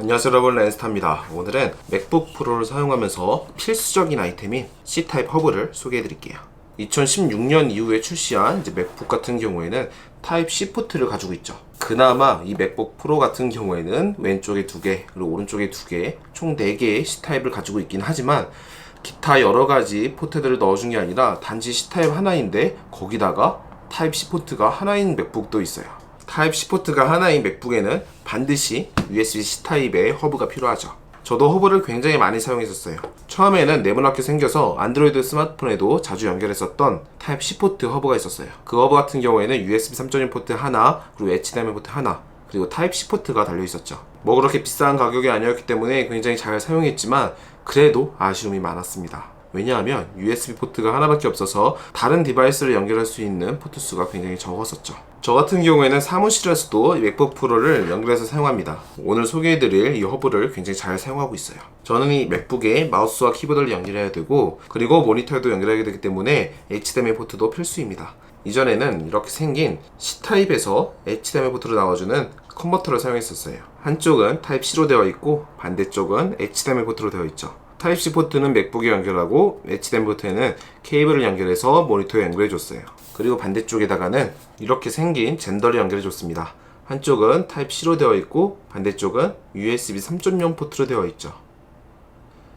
안녕하세요 여러분, 랜스타입니다. 오늘은 맥북 프로를 사용하면서 필수적인 아이템인 C타입 허브를 소개해 드릴게요. 2016년 이후에 출시한 맥북 같은 경우에는 타입 C 포트를 가지고 있죠. 그나마 이 맥북 프로 같은 경우에는 왼쪽에 2개 그리고 오른쪽에 2개 총 4개의 C타입을 가지고 있긴 하지만 기타 여러가지 포트들을 넣어준 게 아니라 단지 C타입 하나인데 거기다가 타입 C 포트가 하나인 맥북도 있어요. 타입 C 포트가 하나인 맥북에는 반드시 USB-C 타입의 허브가 필요하죠. 저도 허브를 굉장히 많이 사용했었어요. 처음에는 네모나게 생겨서 안드로이드 스마트폰에도 자주 연결했었던 타입 C 포트 허브가 있었어요. 그 허브 같은 경우에는 USB 3.1 포트 하나, 그리고 HDMI 포트 하나, 그리고 타입 C 포트가 달려있었죠. 뭐 그렇게 비싼 가격이 아니었기 때문에 굉장히 잘 사용했지만 그래도 아쉬움이 많았습니다. 왜냐하면 USB 포트가 하나밖에 없어서 다른 디바이스를 연결할 수 있는 포트 수가 굉장히 적었었죠. 저 같은 경우에는 사무실에서도 맥북 프로를 연결해서 사용합니다. 오늘 소개해드릴 이 허브를 굉장히 잘 사용하고 있어요. 저는 이 맥북에 마우스와 키보드를 연결해야 되고 그리고 모니터에도 연결해야 되기 때문에 HDMI 포트도 필수입니다. 이전에는 이렇게 생긴 C타입에서 HDMI 포트로 나와주는 컨버터를 사용했었어요. 한쪽은 타입 C로 되어 있고 반대쪽은 HDMI 포트로 되어 있죠. 타입C 포트는 맥북에 연결하고 HDMI 포트에는 케이블을 연결해서 모니터에 연결해줬어요. 그리고 반대쪽에다가는 이렇게 생긴 젠더를 연결해줬습니다. 한쪽은 타입C로 되어 있고 반대쪽은 USB 3.0 포트로 되어 있죠.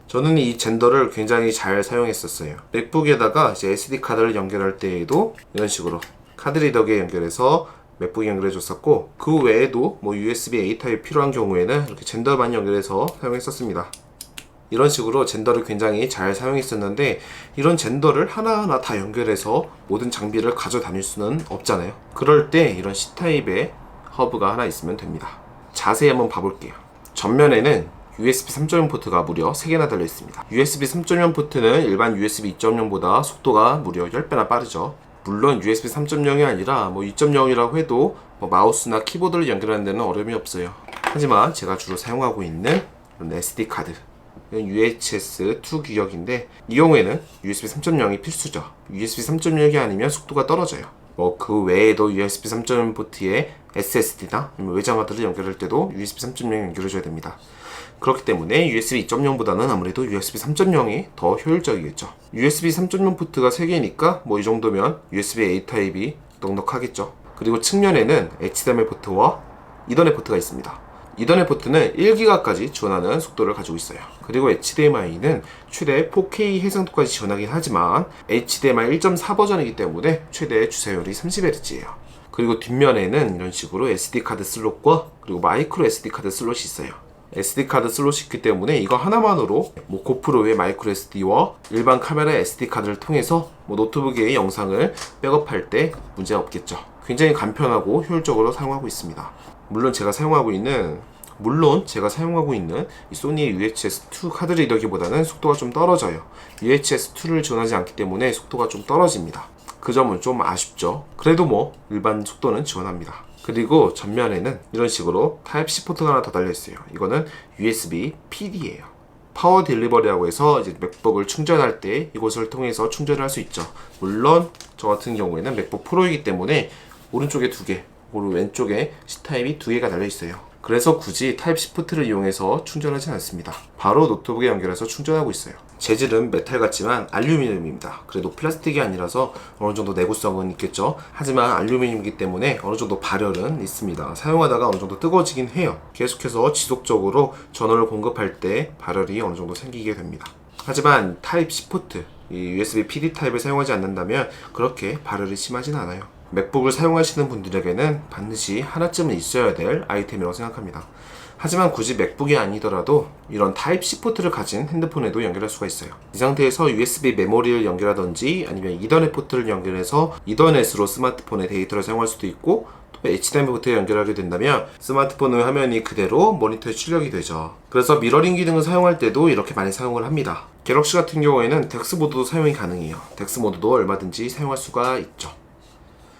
저는 이 젠더를 굉장히 잘 사용했었어요. 맥북에다가 이제 SD카드를 연결할 때에도 이런 식으로 카드 리더기에 연결해서 맥북에 연결해줬었고 그 외에도 뭐 USB-A 타입 필요한 경우에는 이렇게 젠더만 연결해서 사용했었습니다. 이런 식으로 젠더를 굉장히 잘 사용했었는데 이런 젠더를 하나하나 다 연결해서 모든 장비를 가져다닐 수는 없잖아요. 그럴 때 이런 C타입의 허브가 하나 있으면 됩니다. 자세히 한번 봐볼게요. 전면에는 USB 3.0 포트가 무려 3개나 달려있습니다. USB 3.0 포트는 일반 USB 2.0보다 속도가 무려 10배나 빠르죠. 물론 USB 3.0이 아니라 2.0이라고 해도 마우스나 키보드를 연결하는 데는 어려움이 없어요. 하지만 제가 주로 사용하고 있는 이런 SD카드, 이건 UHS-2 규격인데 이 경우에는 USB 3.0이 필수죠. USB 3.0이 아니면 속도가 떨어져요. 그 외에도 USB 3.0 포트에 SSD나 외장하드를 연결할 때도 USB 3.0 연결해줘야 됩니다. 그렇기 때문에 USB 2.0보다는 아무래도 USB 3.0이 더 효율적이겠죠. USB 3.0 포트가 3개니까 이 정도면 USB-A 타입이 넉넉하겠죠. 그리고 측면에는 HDMI 포트와 이더넷 포트가 있습니다. 이더넷 포트는 1기가까지 지원하는 속도를 가지고 있어요. 그리고 HDMI는 최대 4K 해상도까지 지원하긴 하지만 HDMI 1.4 버전이기 때문에 최대 주사율이 30Hz예요. 그리고 뒷면에는 이런 식으로 SD카드 슬롯과 그리고 마이크로 SD카드 슬롯이 있어요. SD카드 슬롯이 있기 때문에 이거 하나만으로 고프로의 마이크로 SD와 일반 카메라 SD카드를 통해서 노트북의 영상을 백업할 때 문제 없겠죠. 굉장히 간편하고 효율적으로 사용하고 있습니다. 물론 제가 사용하고 있는 이 소니의 UHS-2 카드 리더기보다는 속도가 좀 떨어져요. UHS-2를 지원하지 않기 때문에 속도가 좀 떨어집니다. 그 점은 좀 아쉽죠. 그래도 일반 속도는 지원합니다. 그리고 전면에는 이런 식으로 타입C 포트가 하나 더 달려있어요. 이거는 USB PD예요. 파워 딜리버리라고 해서 이제 맥북을 충전할 때 이곳을 통해서 충전을 할 수 있죠. 물론 저 같은 경우에는 맥북 프로이기 때문에 오른쪽에 2개, 그리고 왼쪽에 C타입이 2개가 달려있어요. 그래서 굳이 타입C 포트를 이용해서 충전하지 않습니다. 바로 노트북에 연결해서 충전하고 있어요. 재질은 메탈 같지만 알루미늄입니다. 그래도 플라스틱이 아니라서 어느 정도 내구성은 있겠죠. 하지만 알루미늄이기 때문에 어느 정도 발열은 있습니다. 사용하다가 어느 정도 뜨거워지긴 해요. 계속해서 지속적으로 전원을 공급할 때 발열이 어느 정도 생기게 됩니다. 하지만 타입C 포트, 이 USB PD 타입을 사용하지 않는다면 그렇게 발열이 심하진 않아요. 맥북을 사용하시는 분들에게는 반드시 하나쯤은 있어야 될 아이템이라고 생각합니다. 하지만 굳이 맥북이 아니더라도 이런 타입C 포트를 가진 핸드폰에도 연결할 수가 있어요. 이 상태에서 USB 메모리를 연결하든지 아니면 이더넷 포트를 연결해서 이더넷으로 스마트폰에 데이터를 사용할 수도 있고 또 HDMI 포트에 연결하게 된다면 스마트폰의 화면이 그대로 모니터에 출력이 되죠. 그래서 미러링 기능을 사용할 때도 이렇게 많이 사용을 합니다. 갤럭시 같은 경우에는 덱스 모드도 사용이 가능해요. 덱스 모드도 얼마든지 사용할 수가 있죠.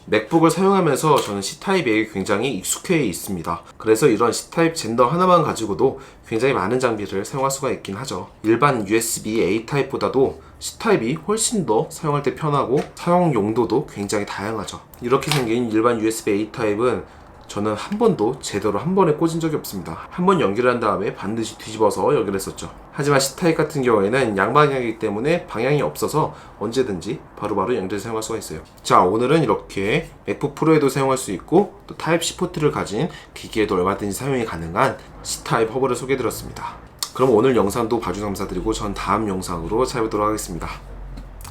맥북을 사용하면서 저는 C타입에 굉장히 익숙해 있습니다. 그래서 이런 C타입 젠더 하나만 가지고도 굉장히 많은 장비를 사용할 수가 있긴 하죠. 일반 USB-A 타입보다도 C타입이 훨씬 더 사용할 때 편하고 사용 용도도 굉장히 다양하죠. 이렇게 생긴 일반 USB-A 타입은 저는 한 번도 제대로 한 번에 꽂은 적이 없습니다. 한 번 연결을 한 다음에 반드시 뒤집어서 연결했었죠. 하지만 C타입 같은 경우에는 양방향이기 때문에 방향이 없어서 언제든지 바로바로 연결 사용할 수가 있어요. 자, 오늘은 이렇게 맥북 프로에도 사용할 수 있고 또 타입 C 포트를 가진 기기에도 얼마든지 사용이 가능한 C타입 허브를 소개해드렸습니다. 그럼 오늘 영상도 봐주셔서 감사드리고 전 다음 영상으로 찾아뵙도록 하겠습니다.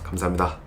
감사합니다.